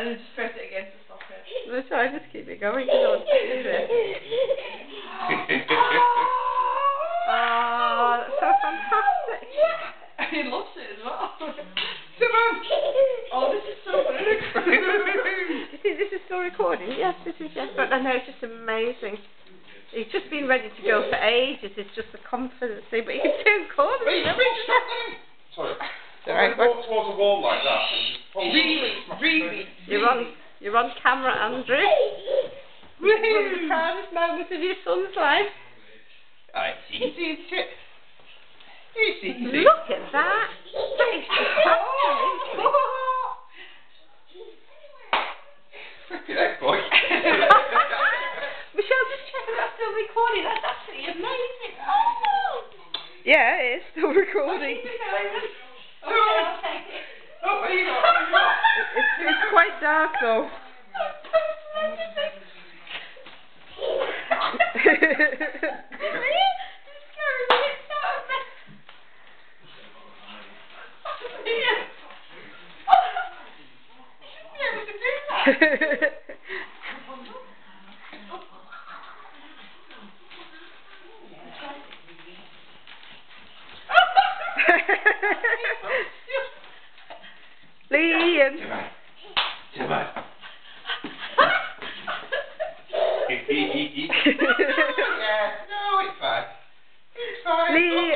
And then just press it again to stop it. That's right, just keep it going. You don't want to do this. Oh, that's so fantastic. He loves it as well. Simon! Oh, this is so good. Do you think this is still recording? Yes, this is, yes. But I know, it's just amazing. He's just been ready to go for ages. It's just the confidence thing, but he can turn corners. Wait, sorry. Alright, walk towards the wall like that. Really. You're on camera, Andrew. One of the proudest moments of your son's life. Alright, easy. Look at that. That is fantastic. Flipping heck, boy. Michelle, just check if that's still recording. That's absolutely amazing. Oh! Yeah, it is still recording. I'll take it. Oh, there you go. It's quite dark though. Liam. Timon. Liam.